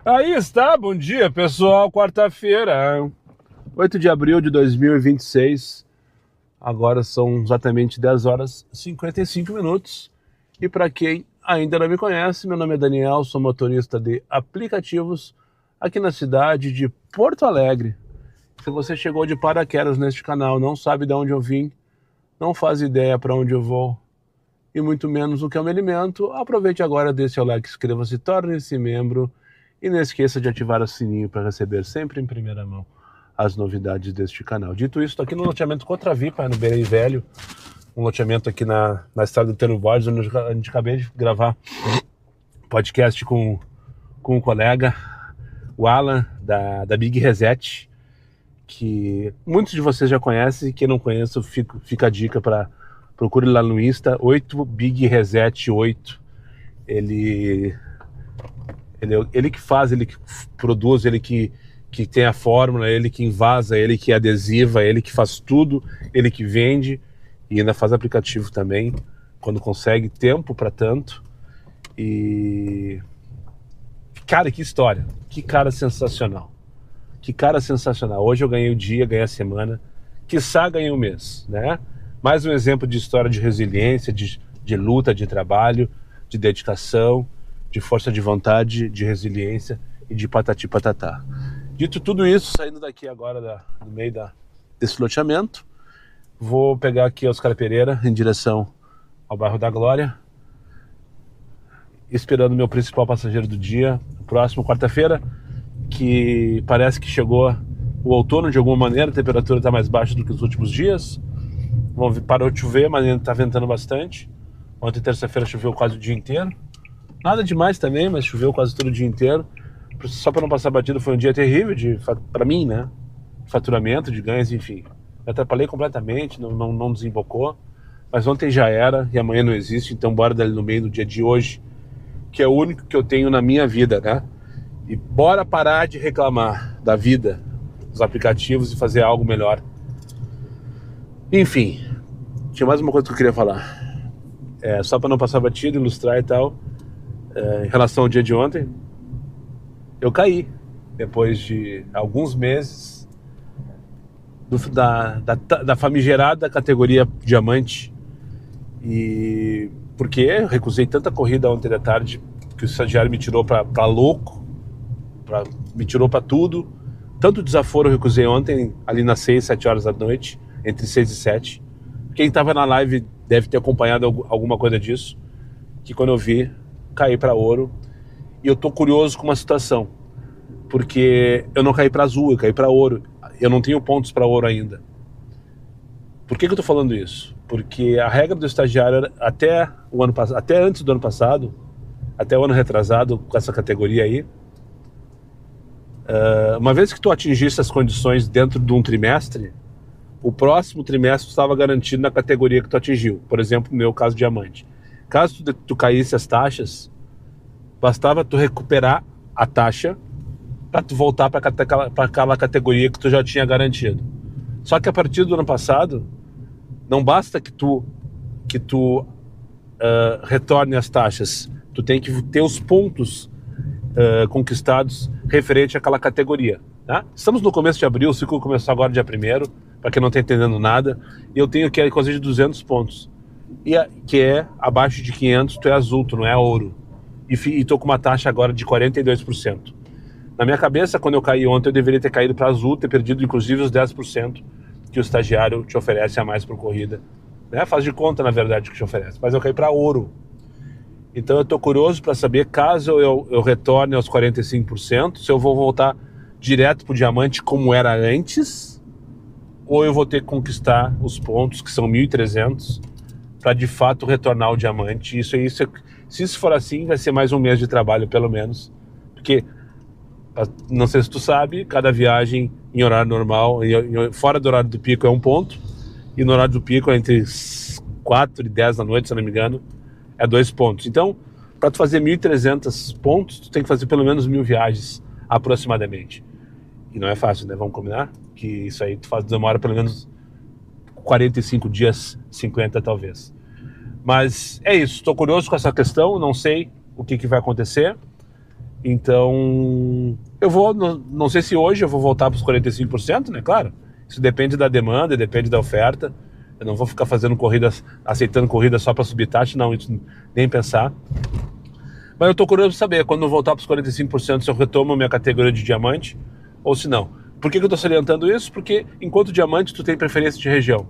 Aí está, bom dia pessoal, quarta-feira, 8 de abril de 2026, agora são exatamente 10 horas e 55 minutos. E para quem ainda não me conhece, meu nome é Daniel, sou motorista de aplicativos aqui na cidade de Porto Alegre. Se você chegou de paraquedas neste canal, não sabe de onde eu vim, não faz ideia para onde eu vou e muito menos o que eu me alimento, aproveite agora, dê seu like, inscreva-se, torne-se membro e não esqueça de ativar o sininho para receber sempre em primeira mão as novidades deste canal. Dito isso, estou aqui no loteamento Contravipa, no Beirei Velho, um loteamento aqui na estrada do Tero Borges, onde a gente acabei de gravar podcast com um colega, o Alan, da Big Reset, que muitos de vocês já conhecem, e quem não conhece, fica a dica para procure lá no Insta, 8 Big Reset 8. Ele que faz, ele que produz, ele que tem a fórmula, ele que invasa, ele que adesiva, ele que faz tudo, ele que vende e ainda faz aplicativo também, quando consegue tempo para tanto. E cara, que história, que cara sensacional. Que cara sensacional. Hoje eu ganhei o dia, ganhei a semana, quiçá ganhei o mês, né? Mais um exemplo de história de resiliência, de luta, de trabalho, de dedicação, de força de vontade, de resiliência e de patati patatá. Dito tudo isso, saindo daqui agora do meio desse loteamento, vou pegar aqui a Oscar Pereira em direção ao bairro da Glória, esperando o meu principal passageiro do dia, próximo quarta-feira, que parece que chegou o outono de alguma maneira, a temperatura está mais baixa do que os últimos dias. Parou de chover, mas ainda está ventando bastante. Ontem, terça-feira, choveu quase o dia inteiro. Nada demais também, mas choveu quase todo o dia inteiro. Só para não passar batido, foi um dia terrível para mim, né? Faturamento, de ganhos, enfim. Me atrapalhei completamente, não desembocou. Mas ontem já era e amanhã não existe, então bora dali no meio do dia de hoje, que é o único que eu tenho na minha vida, né? E bora parar de reclamar da vida, dos aplicativos e fazer algo melhor. Enfim, tinha mais uma coisa que eu queria falar. Só para não passar batido, ilustrar e tal. Em relação ao dia de ontem, eu caí. Depois de alguns meses da famigerada categoria diamante. E porque eu recusei tanta corrida ontem da tarde que o estagiário me tirou pra louco, me tirou pra tudo. Tanto desaforo eu recusei ontem, ali nas 6, 7 horas da noite, entre 6 e 7. Quem estava na live deve ter acompanhado alguma coisa disso, que quando eu vi, caí para ouro. E eu tô curioso com uma situação, porque eu não caí para azul, eu caí para ouro. Eu não tenho pontos para ouro ainda. Por que eu tô falando isso? Porque a regra do estagiário era até antes do ano passado, até o ano retrasado, com essa categoria aí, uma vez que tu atingisse as condições dentro de um trimestre, o próximo trimestre estava garantido na categoria que tu atingiu. Por exemplo, no meu caso, diamante. Caso tu caísse as taxas, bastava tu recuperar a taxa para tu voltar para aquela categoria que tu já tinha garantido. Só que a partir do ano passado, não basta que tu retorne as taxas, tu tem que ter os pontos conquistados referente àquela categoria. Tá? Estamos no começo de abril, o ciclo começou agora dia 1º, para quem não está entendendo nada, e eu tenho aqui coisa de 200 pontos, que é abaixo de 500, tu é azul, tu não é ouro, e estou com uma taxa agora de 42%. Na minha cabeça, quando eu caí ontem, eu deveria ter caído para azul, ter perdido inclusive os 10% que o estagiário te oferece a mais por corrida, né? Faz de conta, na verdade, que te oferece, mas eu caí para ouro. Então eu estou curioso para saber, caso eu retorne aos 45%, se eu vou voltar direto para o diamante como era antes, ou eu vou ter que conquistar os pontos, que são 1.300, para de fato retornar ao diamante. Se isso for assim, vai ser mais um mês de trabalho, pelo menos. Porque, não sei se tu sabe, cada viagem em horário normal, fora do horário do pico, é 1 ponto, e no horário do pico, entre 4 e 10 da noite, se eu não me engano, é 2 pontos. Então, para tu fazer 1.300 pontos, tu tem que fazer pelo menos 1.000 viagens, aproximadamente. E não é fácil, né? Vamos combinar? Que isso aí demora pelo menos 45 dias, 50 talvez. Mas é isso, estou curioso com essa questão, não sei o que vai acontecer. Então, eu vou, não sei se hoje eu vou voltar para os 45%, né? Claro, isso depende da demanda, depende da oferta. Eu não vou ficar fazendo corridas, aceitando corridas só para subir taxa, não, isso nem pensar. Mas eu tô curioso para saber, quando eu voltar para os 45%, se eu retomo a minha categoria de diamante ou se não. Por que eu tô salientando isso? Porque enquanto diamante tu tem preferência de região.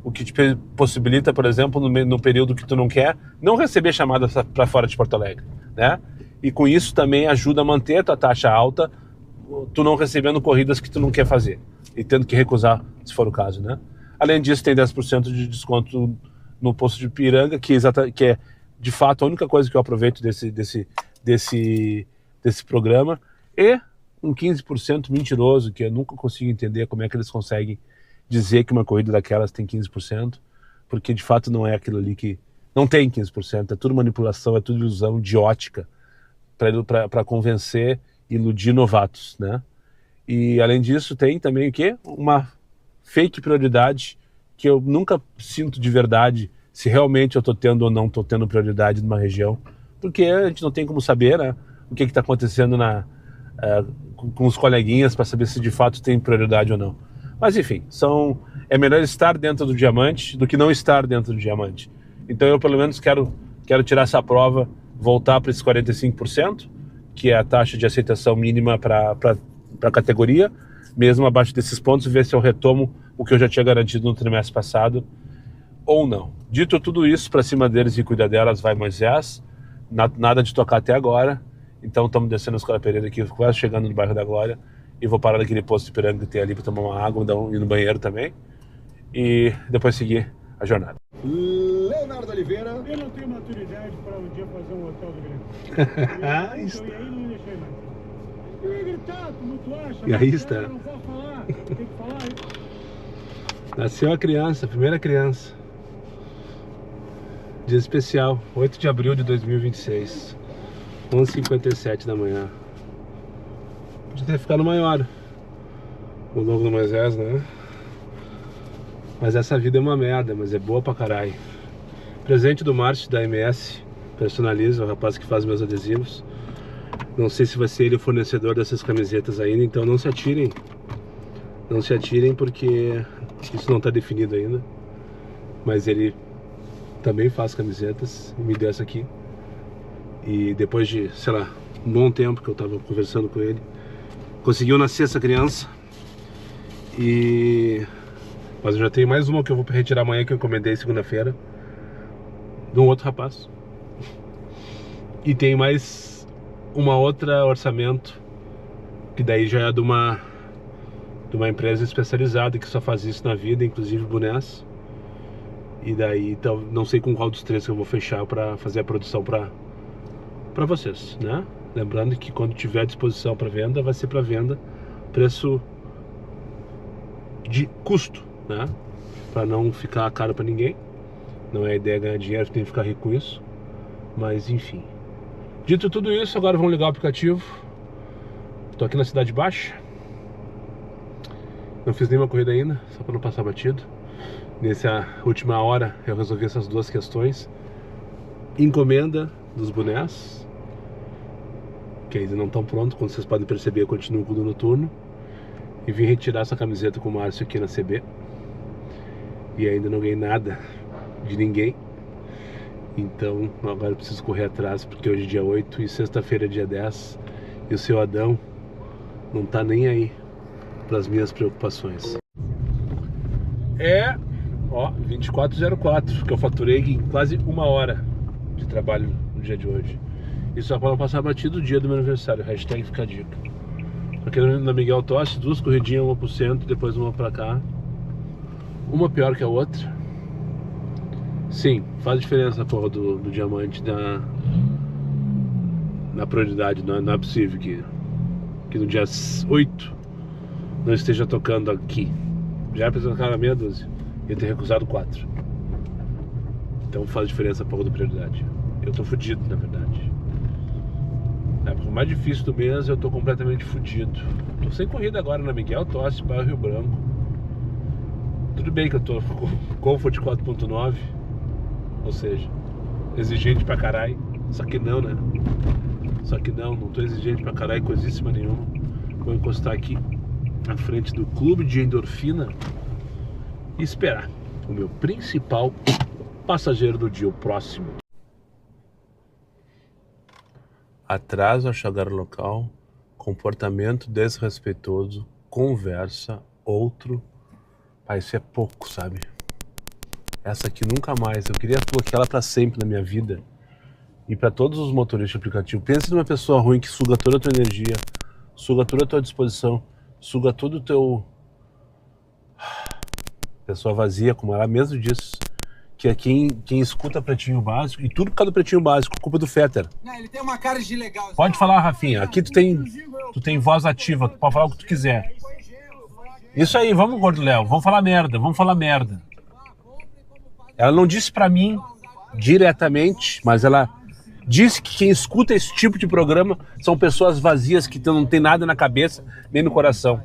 O que te possibilita, por exemplo, no período que tu não quer, não receber chamadas para fora de Porto Alegre, né? E com isso também ajuda a manter a tua taxa alta, tu não recebendo corridas que tu não quer fazer e tendo que recusar, se for o caso, né? Além disso, tem 10% de desconto no posto de Ipiranga, que é de fato a única coisa que eu aproveito desse programa, e um 15% mentiroso, que eu nunca consigo entender como é que eles conseguem dizer que uma corrida daquelas tem 15%, porque de fato não é aquilo ali que... Não tem 15%, é tudo manipulação, é tudo ilusão de ótica para convencer e iludir novatos, né? E além disso tem também o quê? Uma fake prioridade que eu nunca sinto de verdade se realmente eu estou tendo ou não estou tendo prioridade numa região, porque a gente não tem como saber, né, o que está acontecendo com os coleguinhas para saber se de fato tem prioridade ou não. Mas enfim, é melhor estar dentro do diamante do que não estar dentro do diamante. Então eu pelo menos quero tirar essa prova, voltar para esses 45%, que é a taxa de aceitação mínima para a categoria, mesmo abaixo desses pontos, ver se eu retomo o que eu já tinha garantido no trimestre passado ou não. Dito tudo isso, para cima deles e cuidar delas vai Moisés, nada de tocar até agora. Então estamos descendo a Escola Pereira aqui, quase chegando no bairro da Glória, e vou parar naquele posto de Ipiranga que tem ali para tomar uma água, ir no banheiro também, e depois seguir a jornada. Leonardo Oliveira. Eu não tenho maturidade para um dia fazer um hotel do Grêmio. Ah, isso. E aí não deixei mais. Eu ia gritar, como tu acha? E aí está. Não vou falar, tem que falar. Nasceu a criança, a primeira criança. Dia especial, 8 de abril de 2026, 11h57 da manhã. Podia ter ficado maior o logo do Moisés, né? Mas essa vida é uma merda, mas é boa pra caralho. Presente do Márcio da MS Personaliza, o rapaz que faz meus adesivos. Não sei se vai ser ele o fornecedor dessas camisetas ainda, então não se atirem. Não se atirem porque isso não está definido ainda. Mas ele também faz camisetas e me deu essa aqui. E depois de, sei lá, um bom tempo que eu tava conversando com ele, conseguiu nascer essa criança. Mas eu já tenho mais uma que eu vou retirar amanhã, que eu encomendei segunda-feira, de um outro rapaz. E tem mais uma outra orçamento, que daí já é de uma empresa especializada que só faz isso na vida, inclusive bonés. E daí então, não sei com qual dos três que eu vou fechar para fazer a produção para vocês, né? Lembrando que quando tiver à disposição para venda, vai ser para venda preço de custo, né? Para não ficar caro para ninguém. Não é a ideia ganhar dinheiro, tem que ficar rico com isso. Mas enfim. Dito tudo isso, agora vamos ligar o aplicativo. Tô aqui na Cidade Baixa. Não fiz nenhuma corrida ainda, só para não passar batido. Nessa última hora eu resolvi essas duas questões. Encomenda dos bonés, que ainda não estão prontos, como vocês podem perceber, eu continuo com o do noturno. E vim retirar essa camiseta com o Márcio aqui na CB. E ainda não ganhei nada de ninguém. Então agora eu preciso correr atrás, porque hoje é dia 8 e sexta-feira é dia 10. E o seu Adão não tá nem aí para as minhas preocupações. É, ó, 2404, que eu faturei em quase uma hora de trabalho no dia de hoje. Isso só para não passar batido o dia do meu aniversário. Hashtag fica a dica. Aqui na Miguel Tossi, duas corridinhas, uma pro centro, depois uma pra cá. Uma pior que a outra. Sim, faz diferença a porra do diamante na prioridade. Não é possível que no dia 8 não esteja tocando aqui. Já apresentou na meia dúzia e ter recusado 4. Então faz diferença a porra da prioridade. Eu tô fudido, na verdade. Na época mais difícil do mês eu tô completamente fudido. Tô sem corrida agora na Miguel Tossi, bairro Rio Branco. Tudo bem que eu tô com Comfort 4.9, ou seja, exigente pra caralho. Só que não, né? Só que não tô exigente pra caralho, coisíssima nenhuma. Vou encostar aqui na frente do clube de endorfina e esperar o meu principal passageiro do dia, o próximo. Atraso ao chegar ao local, comportamento desrespeitoso, conversa, outro. Ah, isso é pouco, sabe? Essa aqui nunca mais. Eu queria bloquear ela pra sempre na minha vida. E pra todos os motoristas de aplicativo. Pensa numa pessoa ruim que suga toda a tua energia, suga toda a tua disposição, suga todo o teu... Pessoa vazia, como ela mesmo disse. Que é quem escuta Pretinho Básico. E tudo por causa do Pretinho Básico, culpa do Fetter. Não, ele tem uma cara de legal. Pode falar, Rafinha. Aqui tu tem voz ativa. Tu pode falar o que tu quiser. Isso aí, vamos, Gordo Léo. Vamos falar merda, vamos falar merda. Ela não disse pra mim diretamente, mas ela disse que quem escuta esse tipo de programa são pessoas vazias que não tem nada na cabeça nem no coração.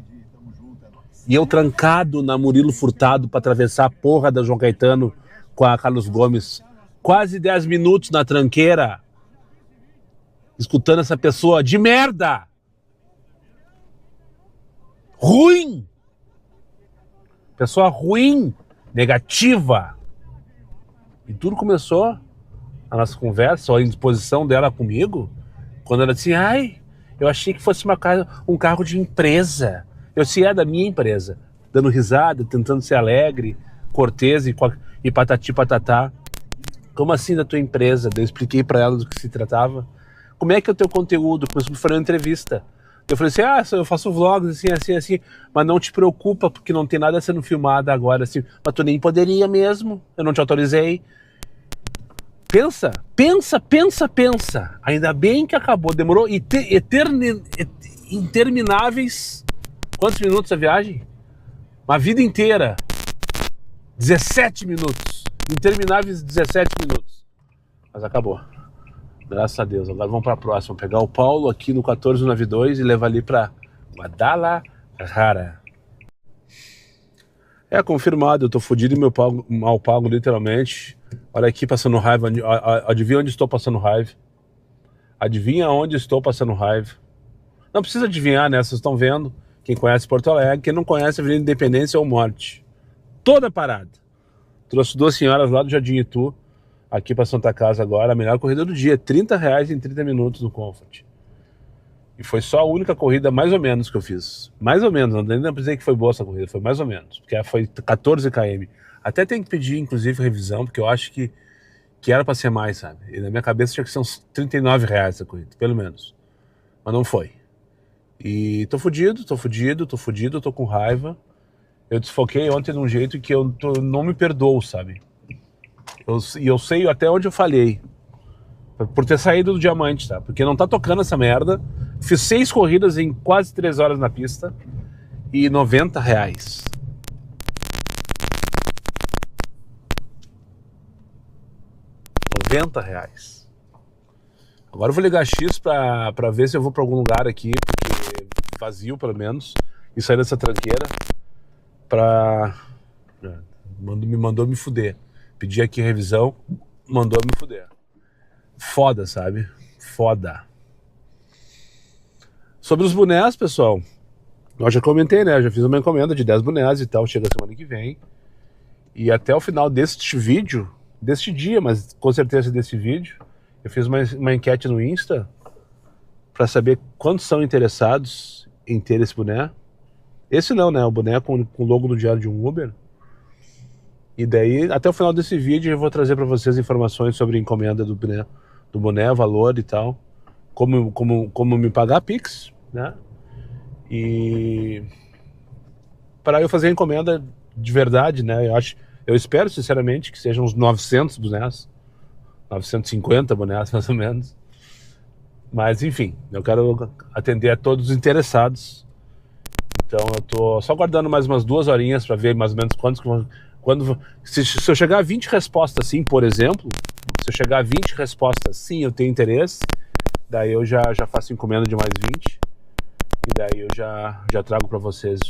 E eu trancado na Murilo Furtado pra atravessar a porra da João Caetano com a Carlos Gomes. Quase 10 minutos na tranqueira. Escutando essa pessoa de merda. Ruim. Pessoa ruim. Negativa. E tudo começou a nossa conversa, a indisposição dela comigo, quando ela disse, ai, eu achei que fosse um carro de empresa. Eu disse, é da minha empresa. Dando risada, tentando ser alegre, cortês e patati patatá. Como assim da tua empresa? Daí eu expliquei pra ela do que se tratava. Como é que é o teu conteúdo? Começou a fazer uma entrevista. Eu falei assim, eu faço vlogs assim, mas não te preocupa, porque não tem nada sendo filmado agora, assim. Mas tu nem poderia mesmo, eu não te autorizei. Pensa. Ainda bem que acabou, demorou intermináveis. Quantos minutos a viagem? Uma vida inteira. 17 minutos. Intermináveis 17 minutos. Mas acabou. Graças a Deus. Agora vamos para a próxima. Vou pegar o Paulo aqui no 1492 e levar ali para Guadalajara. É confirmado, eu tô fodido e mal pago literalmente. Olha aqui passando raiva. Adivinha onde estou passando raiva? Adivinha onde estou passando raiva? Não precisa adivinhar, né? Vocês estão vendo. Quem conhece Porto Alegre, quem não conhece Avenida Independência ou Morte. Toda parada. Trouxe duas senhoras lá do Jardim Itu, aqui para Santa Casa agora. A melhor corrida do dia. R$30 em 30 minutos no Comfort. E foi só a única corrida mais ou menos que eu fiz. Mais ou menos. Não precisei que foi boa essa corrida. Foi mais ou menos. Porque foi 14 km. Até tem que pedir, inclusive, revisão, porque eu acho que era para ser mais, sabe? E na minha cabeça tinha que ser uns R$39 essa corrida, pelo menos. Mas não foi. E tô fudido, tô com raiva. Eu desfoquei ontem de um jeito que eu não me perdoo, sabe? Eu sei até onde eu falhei. Por ter saído do diamante, tá? Porque não tá tocando essa merda. Fiz 6 corridas em quase 3 horas na pista. E R$90. R$90. Agora eu vou ligar X pra ver se eu vou pra algum lugar aqui, porque vazio pelo menos, e sair dessa tranqueira me mandou me fuder. Pedi aqui revisão, mandou me fuder. Foda, sabe? Foda. Sobre os bonés, pessoal, eu já comentei, né? Eu já fiz uma encomenda de 10 bonés e tal, chega semana que vem. E até o final deste vídeo, deste dia, mas com certeza desse vídeo, eu fiz uma enquete no Insta para saber quantos são interessados em ter esse boné. Esse não, né? O boné com o logo do Diário de um Uber. E daí, até o final desse vídeo, eu vou trazer para vocês informações sobre a encomenda do boné, valor e tal. Como me pagar Pix, né? E para eu fazer a encomenda de verdade, né? Eu espero sinceramente que sejam uns 900 bonés. 950 bonés, mais ou menos. Mas, enfim, eu quero atender a todos os interessados. Então, eu tô só guardando mais umas 2 horinhas para ver mais ou menos se eu chegar a 20 respostas sim, por exemplo, se eu chegar a 20 respostas sim, eu tenho interesse, daí eu já faço encomenda de mais 20. E daí eu já trago para vocês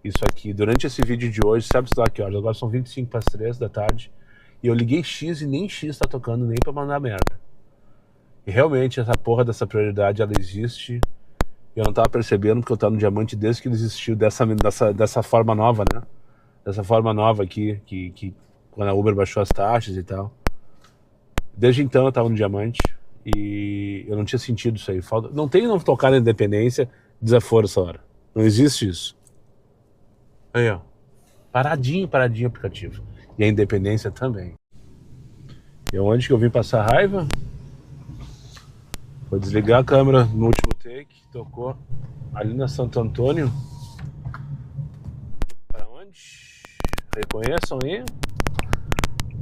isso aqui. Durante esse vídeo de hoje, sabe lá que horas? Agora são 25 para as 3 da tarde. E eu liguei X e nem X tá tocando, nem pra mandar merda. E realmente essa porra dessa prioridade, ela existe. E eu não tava percebendo porque eu tava no Diamante desde que ele existiu dessa forma nova, né? Dessa forma nova aqui, que quando a Uber baixou as taxas e tal. Desde então eu tava no Diamante e eu não tinha sentido isso aí. Não tem não tocar na independência, desaforo essa hora. Não existe isso. Aí, ó. Paradinho o aplicativo. E a independência também. E onde que eu vim passar raiva? Vou desligar a câmera no último take. Tocou ali na Santo Antônio. Para onde? Reconheçam aí.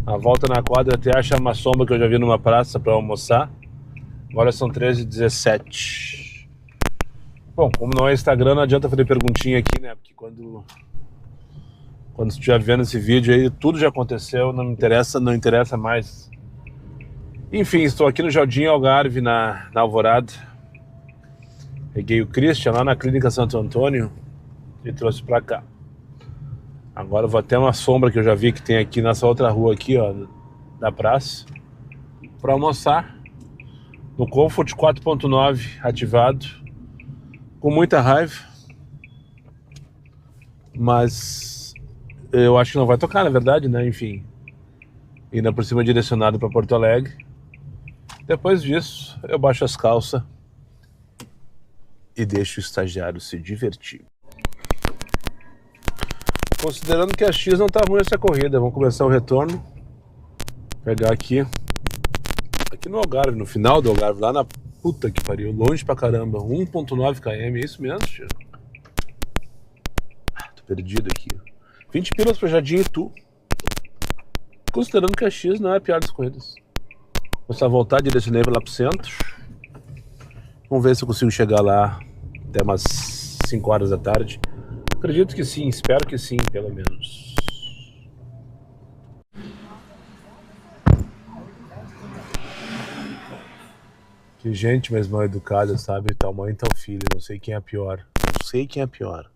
A volta na quadra até achar uma sombra que eu já vi numa praça para almoçar. Agora são 13h17. Bom, como não é Instagram, não adianta fazer perguntinha aqui, né? Porque quando você estiver vendo esse vídeo aí, tudo já aconteceu, não interessa mais. Enfim, estou aqui no Jardim Algarve, na Alvorada. Peguei o Christian lá na Clínica Santo Antônio e trouxe pra cá. Agora eu vou até uma sombra que eu já vi que tem aqui nessa outra rua aqui, ó, da praça, pra almoçar. No Comfort 4.9 ativado, com muita raiva, mas eu acho que não vai tocar, na verdade, né? Enfim, ainda por cima direcionado para Porto Alegre. Depois disso, eu baixo as calças e deixo o estagiário se divertir. Considerando que a X não tá ruim essa corrida, vamos começar o retorno. Pegar aqui no Algarve, no final do Algarve, lá na puta que pariu, longe pra caramba, 1.9 km, é isso mesmo, tio? Tô perdido aqui. 20 pilas pra Jardim Itu. Considerando que a X não é a pior das corridas. Vou só voltar, direcionei lá pro centro. Vamos ver se eu consigo chegar lá até umas 5 horas da tarde. Acredito que sim, espero que sim, pelo menos. Que gente mais mal educada, sabe? Tal mãe e tal filho, não sei quem é pior. Não sei quem é pior.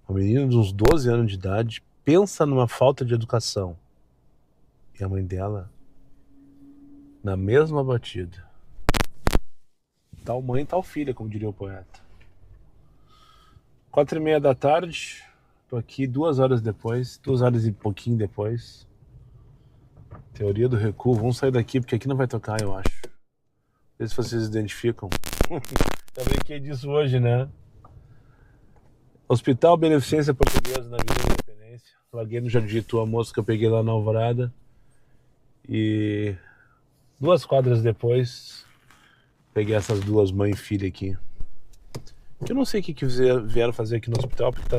Uma menina de uns 12 anos de idade pensa numa falta de educação. E a mãe dela, na mesma batida. Tal mãe, tal filha, como diria o poeta. 4h30 da tarde, tô aqui 2 horas depois, 2 horas e pouquinho depois. Teoria do recuo, vamos sair daqui porque aqui não vai tocar, eu acho. Não sei se vocês identificam. Eu brinquei disso hoje, né? Hospital Beneficência Portuguesa na Vila da Independência. Larguei no Jardim Itu a moça que eu peguei lá na Alvorada. E 2 quadras depois, peguei essas 2 mãe e filha aqui. Eu não sei o que vieram fazer aqui no hospital, porque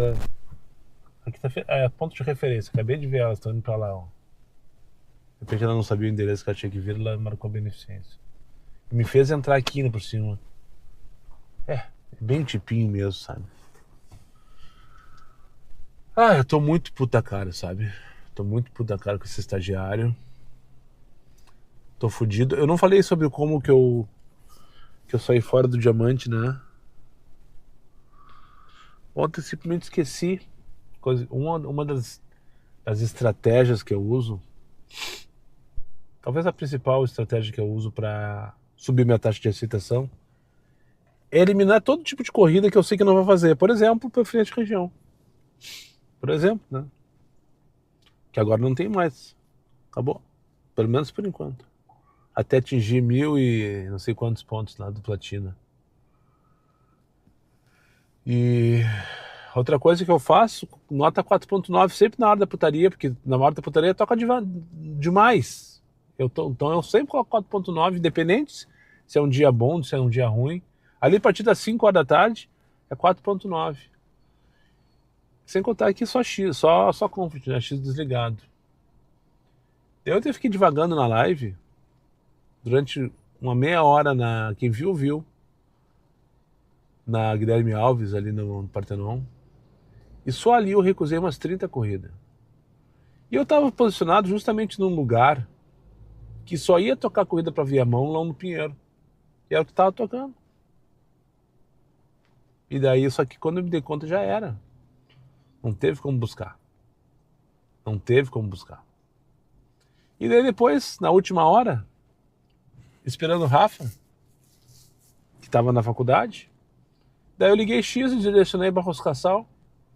aqui tá ponto de referência. Acabei de ver elas, estão indo pra lá, ó. De repente ela não sabia o endereço que ela tinha que vir, ela marcou a beneficência. E me fez entrar aqui, né, por cima. É bem tipinho mesmo, sabe? Eu tô muito puta cara, sabe? Tô muito puta cara com esse estagiário. Tô fudido. Eu não falei sobre como que eu saí fora do Diamante, né? Ontem eu simplesmente esqueci. Uma das estratégias que eu uso, talvez a principal estratégia que eu uso para subir minha taxa de aceitação, é eliminar todo tipo de corrida que eu sei que não vai fazer. Por exemplo, para frente de região. Por exemplo, né? Que agora não tem mais. Acabou. Pelo menos por enquanto. Até atingir 1000 e não sei quantos pontos lá do Platina. E outra coisa que eu faço, nota 4.9 sempre na hora da putaria, porque na hora da putaria toca demais. Então eu sempre coloco 4.9, independente se é um dia bom, se é um dia ruim. Ali a partir das 5 horas da tarde é 4.9. Sem contar aqui só X, só Comfort, né? X desligado. Eu até fiquei divagando na live durante uma meia hora quem viu. Na Guilherme Alves, ali no Partenon. E só ali eu recusei umas 30 corridas. E eu tava posicionado justamente num lugar que só ia tocar corrida para Viamão lá no Pinheiro. E era o que tava tocando. E daí, só que quando eu me dei conta já era. Não teve como buscar. E daí depois, na última hora, esperando o Rafa, que tava na faculdade. Daí eu liguei X e direcionei para Roscassal,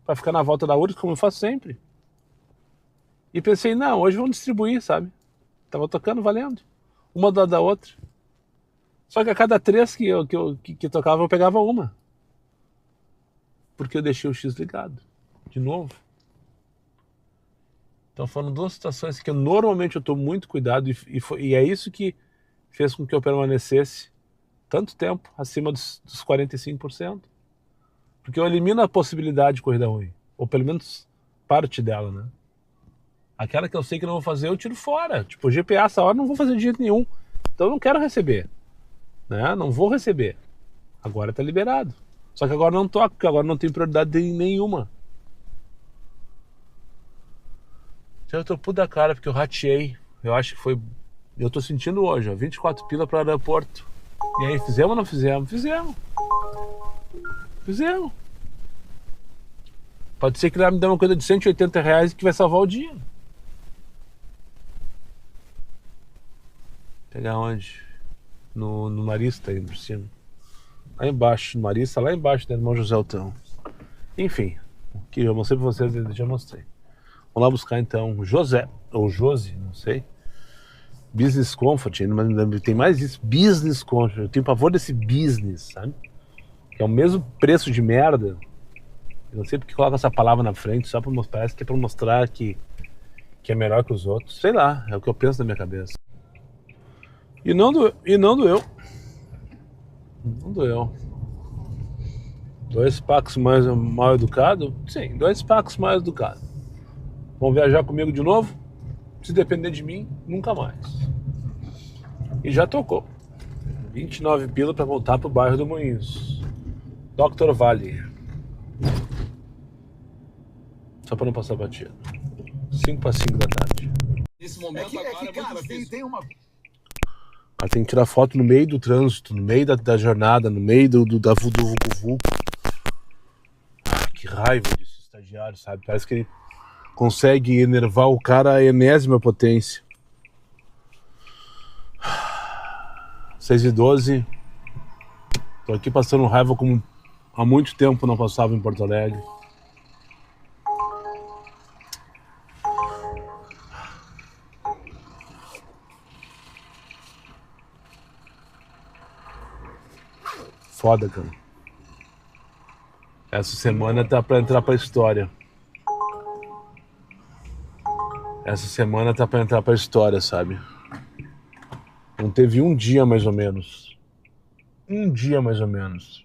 para ficar na volta da URGS, como eu faço sempre. E pensei, não, hoje vamos distribuir, sabe? Tava tocando, valendo. Uma do lado da outra. Só que a cada 3 que tocava, eu pegava uma. Porque eu deixei o X ligado. De novo. Então foram 2 situações que normalmente eu tomo muito cuidado. E é isso que fez com que eu permanecesse tanto tempo acima dos 45%. Porque eu elimino a possibilidade de corrida ruim. Ou pelo menos parte dela, né? Aquela que eu sei que não vou fazer, eu tiro fora. Tipo, GPA essa hora não vou fazer de jeito nenhum. Então eu não quero receber. Né? Não vou receber. Agora tá liberado. Só que agora não toco, porque agora não tem prioridade nenhuma. Eu tô puto da cara, porque eu rateei. Eu acho que foi... Eu tô sentindo hoje, ó, 24 pila pro aeroporto. E aí, fizemos ou não fizemos? Fizemos. Fizemos. Pode ser que lá me dê uma coisa de R$180 que vai salvar o dia. Pegar onde? No Marista, aí por cima. Lá embaixo, no Marista, lá embaixo, né, irmão José Altão. Enfim, que eu mostrei pra vocês, eu já mostrei. Vamos lá buscar então José, ou Josi, não sei. Business Comfort, mas tem mais isso, Business Comfort. Eu tenho pavor desse business, sabe? Que é o mesmo preço de merda. Eu não sei porque coloca essa palavra na frente, só pra mostrar, parece que é pra mostrar que é melhor que os outros. Sei lá, é o que eu penso na minha cabeça. E não doeu. Não doeu. 2 pacos mais mal educado? Sim, 2 pacos mais educado. Vão viajar comigo de novo? Se depender de mim, nunca mais. E já tocou. 29 pila pra voltar pro bairro do Moinhos. Dr. Vale. Só pra não passar batido. 5 para 5 da tarde. Nesse momento cara, tem uma... Ela tem que tirar foto no meio do trânsito, no meio da jornada, no meio do vucu-vucu. Que raiva desse estagiário, sabe? Parece que ele consegue enervar o cara à enésima potência. 6h12. Tô aqui passando raiva como há muito tempo não passava em Porto Alegre. Foda, cara. Essa semana tá pra entrar pra história. Essa semana tá pra entrar pra história, sabe? Não teve um dia mais ou menos. Um dia mais ou menos.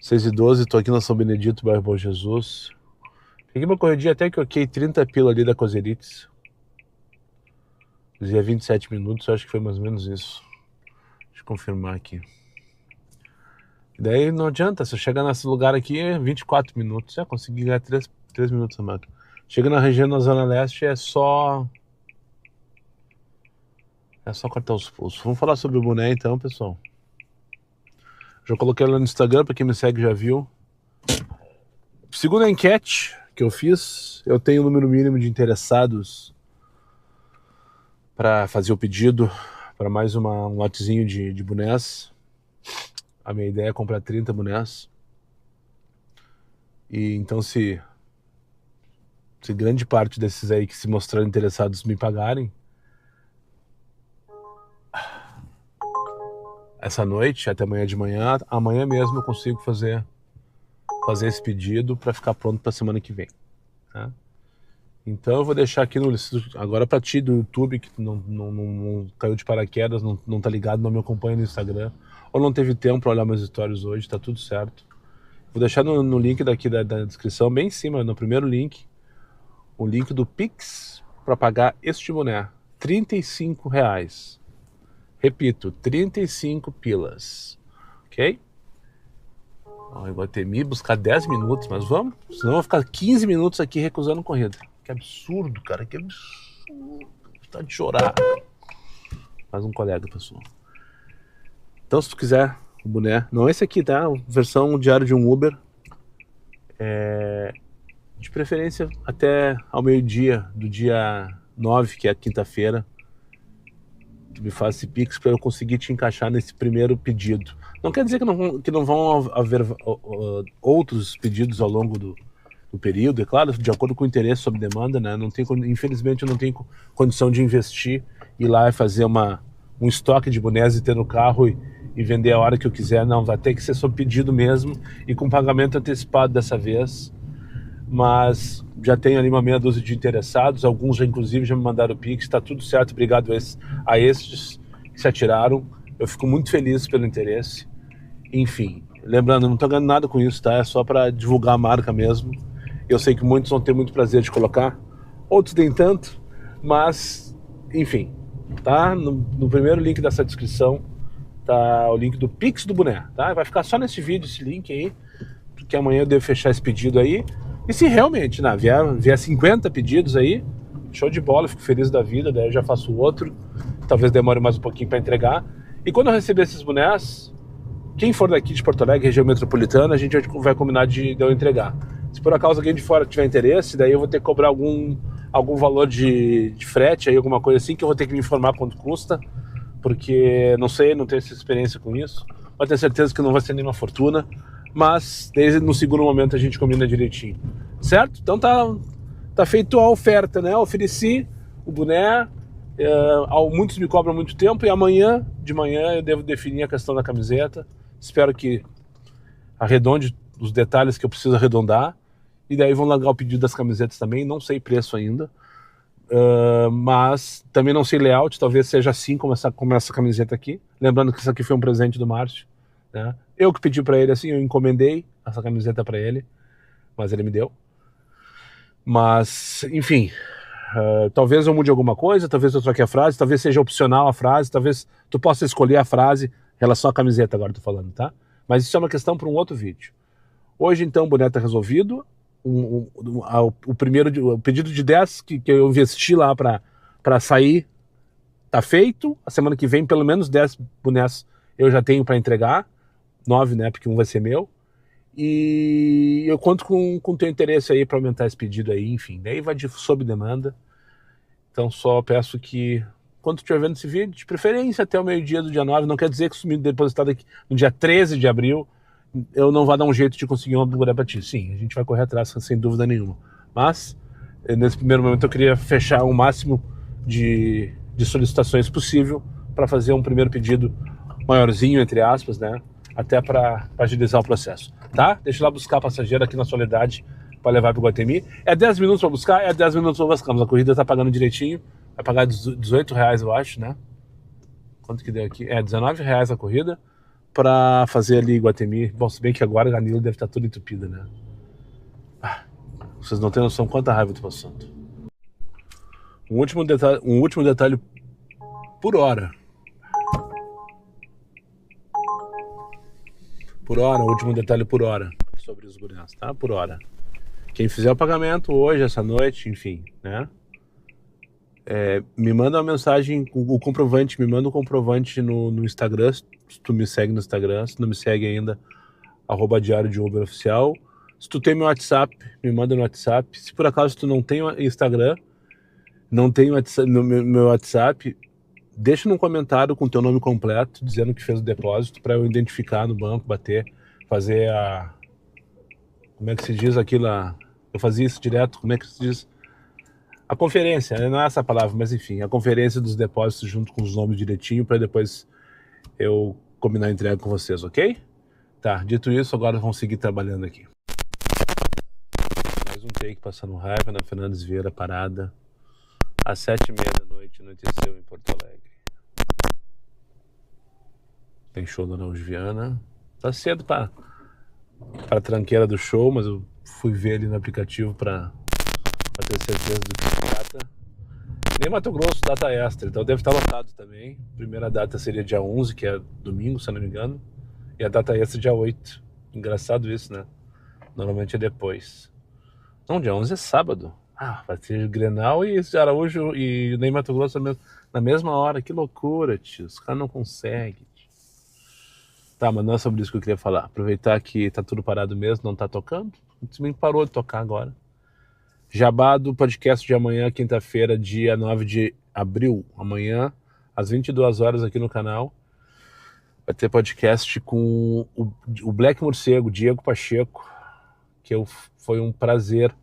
6h12, tô aqui na São Benedito, bairro Bom Jesus. Peguei uma corridinha até que ok, 30 pila ali da Coselites. Dizia 27 minutos, eu acho que foi mais ou menos isso. Deixa eu confirmar aqui. E daí não adianta, se eu chegar nesse lugar aqui, 24 minutos. Já consegui ganhar 3 minutos a máquina. Chega na região da Zona Leste, é só cortar os pulsos. Vamos falar sobre o boné então, pessoal. Já coloquei lá no Instagram, pra quem me segue já viu. Segundo a enquete que eu fiz, eu tenho o número mínimo de interessados para fazer o pedido para mais um lotezinho de bonés. A minha ideia é comprar 30 bonés. E então se grande parte desses aí que se mostrarem interessados me pagarem, essa noite, até amanhã de manhã, amanhã mesmo eu consigo fazer esse pedido para ficar pronto para semana que vem, tá? Então eu vou deixar aqui agora para ti do YouTube que não caiu de paraquedas, não tá ligado, não me acompanha no Instagram, ou não teve tempo para olhar meus stories hoje, tá tudo certo. Vou deixar no link daqui da descrição, bem em cima, no primeiro link, o link do Pix para pagar este boné, R$35. Repito, 35 pilas, ok? Ó, Iguatemi, buscar 10 minutos, mas vamos, senão eu vou ficar 15 minutos aqui recusando corrida. Que absurdo, cara, que absurdo, tá de chorar. Mais um colega, pessoal. Então, se tu quiser o boné, não esse aqui, tá? Versão diário de um Uber, de preferência até ao meio-dia do dia 9, que é quinta-feira, tu me faz esse Pix para eu conseguir te encaixar nesse primeiro pedido. Não quer dizer que não vão haver outros pedidos ao longo do período, é claro, de acordo com o interesse sob demanda, né? Infelizmente eu não tenho condição de investir, ir lá e fazer um estoque de bonés e ter no carro e vender a hora que eu quiser. Não, vai ter que ser sob pedido mesmo e com pagamento antecipado dessa vez. Mas já tenho ali uma meia dúzia de interessados, alguns inclusive já me mandaram o Pix, está tudo certo, obrigado a estes que se atiraram. Eu fico muito feliz pelo interesse. Enfim, lembrando, não estou ganhando nada com isso, tá? É só para divulgar a marca mesmo. Eu sei que muitos vão ter muito prazer de colocar, outros nem tanto, mas, enfim, tá? No primeiro link dessa descrição tá o link do Pix do boné, tá? Vai ficar só nesse vídeo esse link aí, porque amanhã eu devo fechar esse pedido aí. E se realmente, né, vier 50 pedidos aí, show de bola, fico feliz da vida, daí eu já faço outro, talvez demore mais um pouquinho para entregar. E quando eu receber esses bonés, quem for daqui de Porto Alegre, região metropolitana, a gente vai combinar de eu entregar. Se por acaso alguém de fora tiver interesse, daí eu vou ter que cobrar algum valor de frete, aí, alguma coisa assim, que eu vou ter que me informar quanto custa, porque não sei, não tenho essa experiência com isso, mas tenho certeza que não vai ser nenhuma fortuna, mas desde no segundo momento a gente combina direitinho, certo? Então tá feito a oferta, né? Eu ofereci o boné, muitos me cobram muito tempo, e amanhã de manhã eu devo definir a questão da camiseta. Espero que arredonde os detalhes que eu preciso arredondar, e daí vão largar o pedido das camisetas também. Não sei preço ainda, mas também não sei layout, talvez seja assim como essa camiseta aqui, lembrando que isso aqui foi um presente do Márcio, né? Eu que pedi para ele assim, eu encomendei essa camiseta para ele, mas ele me deu. Mas enfim, talvez eu mude alguma coisa, talvez eu troque a frase, talvez seja opcional a frase, talvez tu possa escolher a frase em relação à camiseta, agora tô falando, tá? Mas isso é uma questão para um outro vídeo. Hoje então o boné tá resolvido. O pedido de 10 que eu investi lá para sair tá feito. A semana que vem pelo menos 10 bonés eu já tenho para entregar, 9, né, porque um vai ser meu, e eu conto com o teu interesse aí para aumentar esse pedido aí, enfim, daí vai sob demanda. Então só peço que quando tu estiver vendo esse vídeo, de preferência até o meio-dia do dia 9, não quer dizer que se me depositar aqui no dia 13 de abril eu não vou dar um jeito de conseguir uma boné para ti. Sim, a gente vai correr atrás sem dúvida nenhuma. Mas, nesse primeiro momento, eu queria fechar o máximo de solicitações possível para fazer um primeiro pedido maiorzinho, entre aspas, né? Até para agilizar o processo. Tá? Deixa eu lá buscar a passageira aqui na Soledade para levar para o Iguatemi. É 10 minutos para buscar, é 10 minutos para buscar. Mas a corrida tá pagando direitinho. Vai pagar R$18, eu acho, né? Quanto que deu aqui? É R$19 a corrida, para fazer ali Iguatemi. Bom, se bem que agora a Ganilo deve estar toda entupida, né? Vocês não têm noção quanta raiva eu tô passando. Um último detalhe por hora. Último detalhe por hora sobre os bonés, tá? Por hora. Quem fizer o pagamento hoje, essa noite, enfim, né? Me manda uma mensagem, o comprovante, me manda um comprovante no Instagram, se tu me segue no Instagram, se não me segue ainda, @Diário de Uber Oficial. Se tu tem meu WhatsApp, me manda no WhatsApp. Se por acaso tu não tem Instagram, não tem meu WhatsApp, deixa num comentário com teu nome completo, dizendo que fez o depósito, para eu identificar no banco, bater, fazer como é que se diz aquilo? Eu fazia isso direto, como é que se diz? A conferência, não é essa palavra, mas enfim, a conferência dos depósitos junto com os nomes direitinho, para depois eu combinar a entrega com vocês, ok? Tá, dito isso, agora vamos seguir trabalhando aqui. Mais um take passando raiva na Fernandes Vieira Parada, às 7h30 da noite, anoiteceu em Porto Alegre. Tem show da Araújo Viana. Tá cedo para a tranqueira do show, mas eu fui ver ali no aplicativo para ter certeza do que se trata. Nem Mato Grosso, data extra, então deve estar lotado também. Primeira data seria dia 11, que é domingo, se eu não me engano, e a data extra dia 8. Engraçado isso, né? Normalmente é depois. Não, dia 11 é sábado. Vai ter Grenal e Araújo e nem Mato Grosso na mesma hora. Que loucura, tio. Os caras não conseguem. Tá, mas não é sobre isso que eu queria falar. Aproveitar que tá tudo parado mesmo, não tá tocando. Simplesmente parou de tocar agora. Jabá do podcast de amanhã, quinta-feira, dia 9 de abril. Amanhã, às 22 horas aqui no canal, vai ter podcast com o Black Morcego, Diego Pacheco, que foi um prazer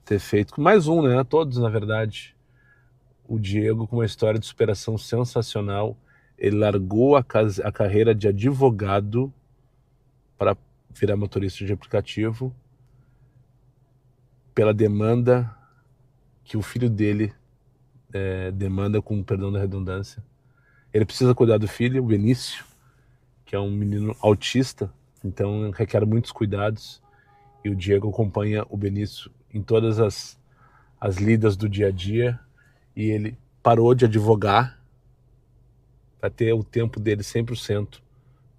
ter feito. Com mais um, né? Todos, na verdade. O Diego com uma história de superação sensacional. Ele largou a carreira de advogado para virar motorista de aplicativo pela demanda que o filho dele demanda, com perdão da redundância. Ele precisa cuidar do filho, o Benício, que é um menino autista, então requer muitos cuidados. E o Diego acompanha o Benício em todas as lidas do dia a dia. E ele parou de advogar para ter o tempo dele 100%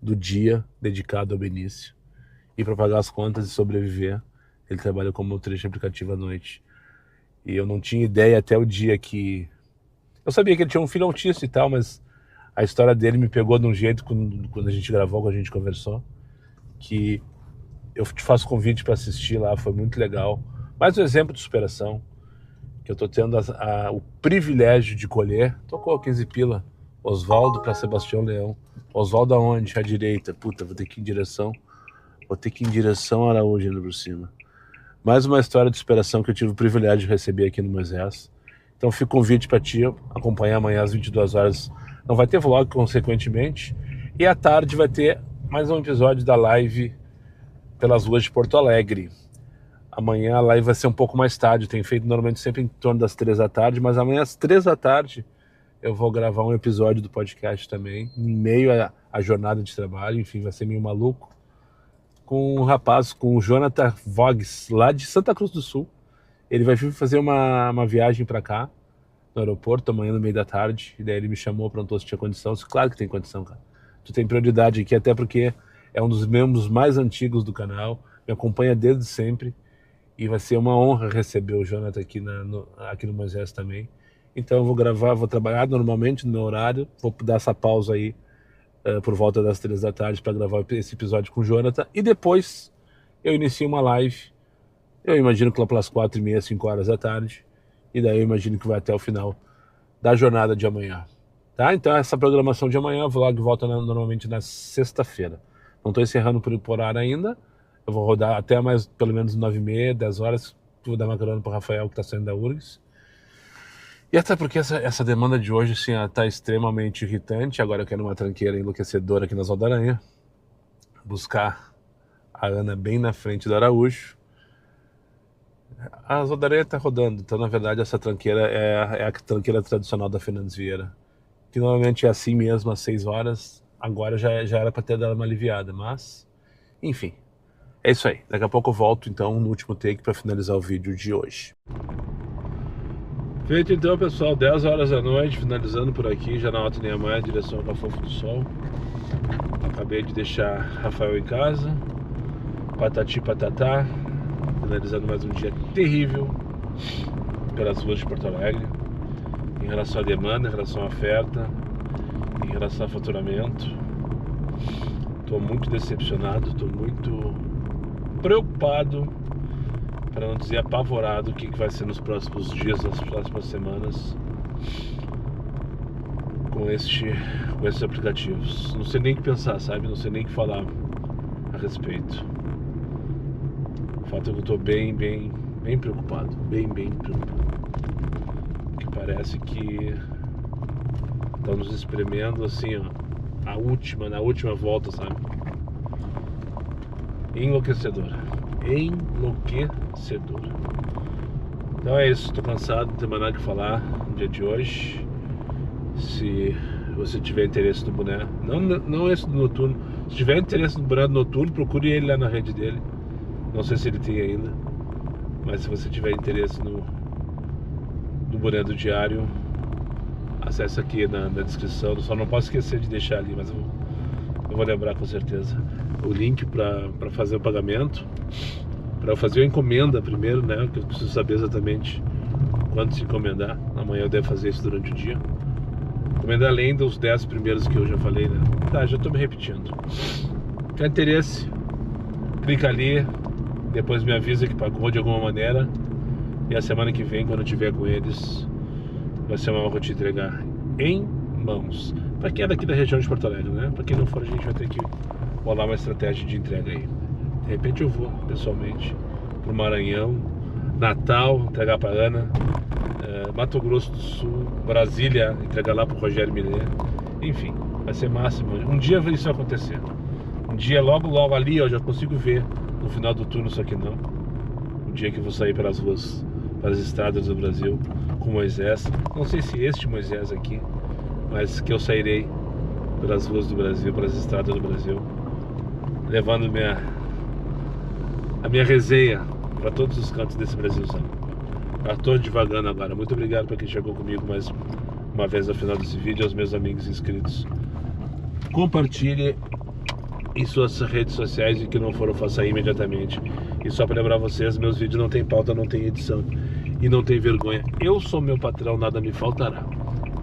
do dia dedicado ao Benício. E para pagar as contas e sobreviver, ele trabalha como motorista de aplicativo à noite. E eu não tinha ideia até o dia que... Eu sabia que ele tinha um filho autista e tal, mas a história dele me pegou de um jeito quando a gente gravou, quando a gente conversou, que eu te faço convite para assistir lá, foi muito legal. Mais um exemplo de superação, que eu tô tendo o privilégio de colher. Tocou 15 pila. Oswaldo para Sebastião Leão. Oswaldo aonde? À direita. Puta, vou ter que ir em direção a Araújo indo por cima. Mais uma história de superação que eu tive o privilégio de receber aqui no Moisés. Então fica o convite para ti acompanhar amanhã às 22 horas. Não vai ter vlog, consequentemente. E à tarde vai ter mais um episódio da live pelas ruas de Porto Alegre. Amanhã a live vai ser um pouco mais tarde. Eu tenho feito normalmente sempre em torno das 3 da tarde, mas amanhã às 3 da tarde eu vou gravar um episódio do podcast também, em meio à jornada de trabalho. Enfim, vai ser meio maluco. Com um rapaz, com o Jonathan Vogues, lá de Santa Cruz do Sul. Ele vai vir fazer uma viagem para cá, no aeroporto, amanhã no meio da tarde. E daí ele me chamou, perguntou se tinha condição. Eu disse, claro que tem condição, cara. Tu tem prioridade aqui, até porque é um dos membros mais antigos do canal, me acompanha desde sempre. E vai ser uma honra receber o Jonathan aqui no Moisés também. Então eu vou trabalhar normalmente no meu horário, vou dar essa pausa aí por volta das 3 da tarde para gravar esse episódio com o Jonathan. E depois eu inicio uma live, eu imagino que lá pelas 4h30, 5 horas da tarde. E daí eu imagino que vai até o final da jornada de amanhã. Tá? Então essa programação de amanhã, o vlog volta normalmente na sexta-feira. Não estou encerrando por horário ainda. Eu vou rodar até mais, pelo menos 9h30, 10 horas. Vou dar uma carona para o Rafael, que está saindo da URGS. E até porque essa demanda de hoje está extremamente irritante. Agora eu quero uma tranqueira enlouquecedora aqui na Oswaldo Aranha. Buscar a Ana bem na frente do Araújo. A Oswaldo Aranha está rodando. Então, na verdade, essa tranqueira é a tranqueira tradicional da Fernandes Vieira. Que normalmente é assim mesmo, às 6 horas. Agora já era para ter dado uma aliviada. Mas, enfim. É isso aí, daqui a pouco eu volto então no último take para finalizar o vídeo de hoje. Feito então, pessoal, 10 horas da noite, finalizando por aqui, já na Alta Niemeyer, direção ao Cafofo do Sol. Acabei de deixar Rafael em casa, patati patatá, finalizando mais um dia terrível pelas ruas de Porto Alegre, em relação à demanda, em relação à oferta, em relação ao faturamento. Estou muito decepcionado, estou muito preocupado, para não dizer apavorado, o que vai ser nos próximos dias, nas próximas semanas com esses aplicativos. Não sei nem o que pensar, sabe? Não sei nem o que falar a respeito. O fato é que eu estou bem preocupado, bem preocupado. Que parece que estão nos espremendo assim, ó, na última volta, sabe? Enlouquecedora. Então é isso, tô cansado, não tem mais nada que falar no dia de hoje. Se você tiver interesse no boné, não esse do noturno, se tiver interesse no boné do noturno, procure ele lá na rede dele. Não sei se ele tem ainda, mas se você tiver interesse no boné do diário, acesse aqui na descrição. Só não posso esquecer de deixar ali, mas eu vou lembrar com certeza o link para fazer o pagamento, para fazer a encomenda primeiro, né? Que eu preciso saber exatamente quando se encomendar. Amanhã eu devo fazer isso durante o dia. Encomendar além dos 10 primeiros que eu já falei, né? Tá, já tô me repetindo. Tem interesse? Clica ali, depois me avisa que pagou de alguma maneira. E a semana que vem, quando eu tiver com eles, vai ser uma honra te entregar em mãos. Para quem é daqui da região de Porto Alegre, né? Para quem não for, a gente vai ter que bolar uma estratégia de entrega aí. De repente eu vou, pessoalmente, pro Maranhão, Natal, entregar para Ana, Mato Grosso do Sul, Brasília, entregar lá pro Rogério Millet. Enfim, vai ser máximo. Um dia isso vai acontecer. Um dia logo ali, eu já consigo ver no final do turno isso aqui não. O dia que eu vou sair pelas ruas, pelas estradas do Brasil com Moisés. Não sei se este Moisés aqui, mas que eu sairei pelas ruas do Brasil, pelas estradas do Brasil, levando a minha resenha para todos os cantos desse Brasilzão. Estou divagando agora. Muito obrigado para quem chegou comigo mais uma vez no final desse vídeo, aos meus amigos inscritos. Compartilhe em suas redes sociais, e que não for, eu faça imediatamente. E só para lembrar vocês, meus vídeos não tem pauta, não tem edição e não tem vergonha. Eu sou meu patrão, nada me faltará.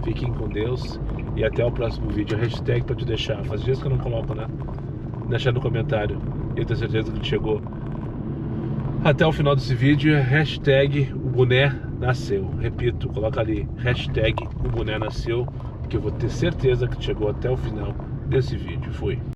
Fiquem com Deus e até o próximo vídeo. A hashtag para te deixar, faz dias que eu não coloco, né? Deixar no comentário. Eu tenho certeza que chegou até o final desse vídeo. Hashtag o boné nasceu. Repito, coloca ali, hashtag o boné nasceu, que eu vou ter certeza que chegou até o final desse vídeo. Fui.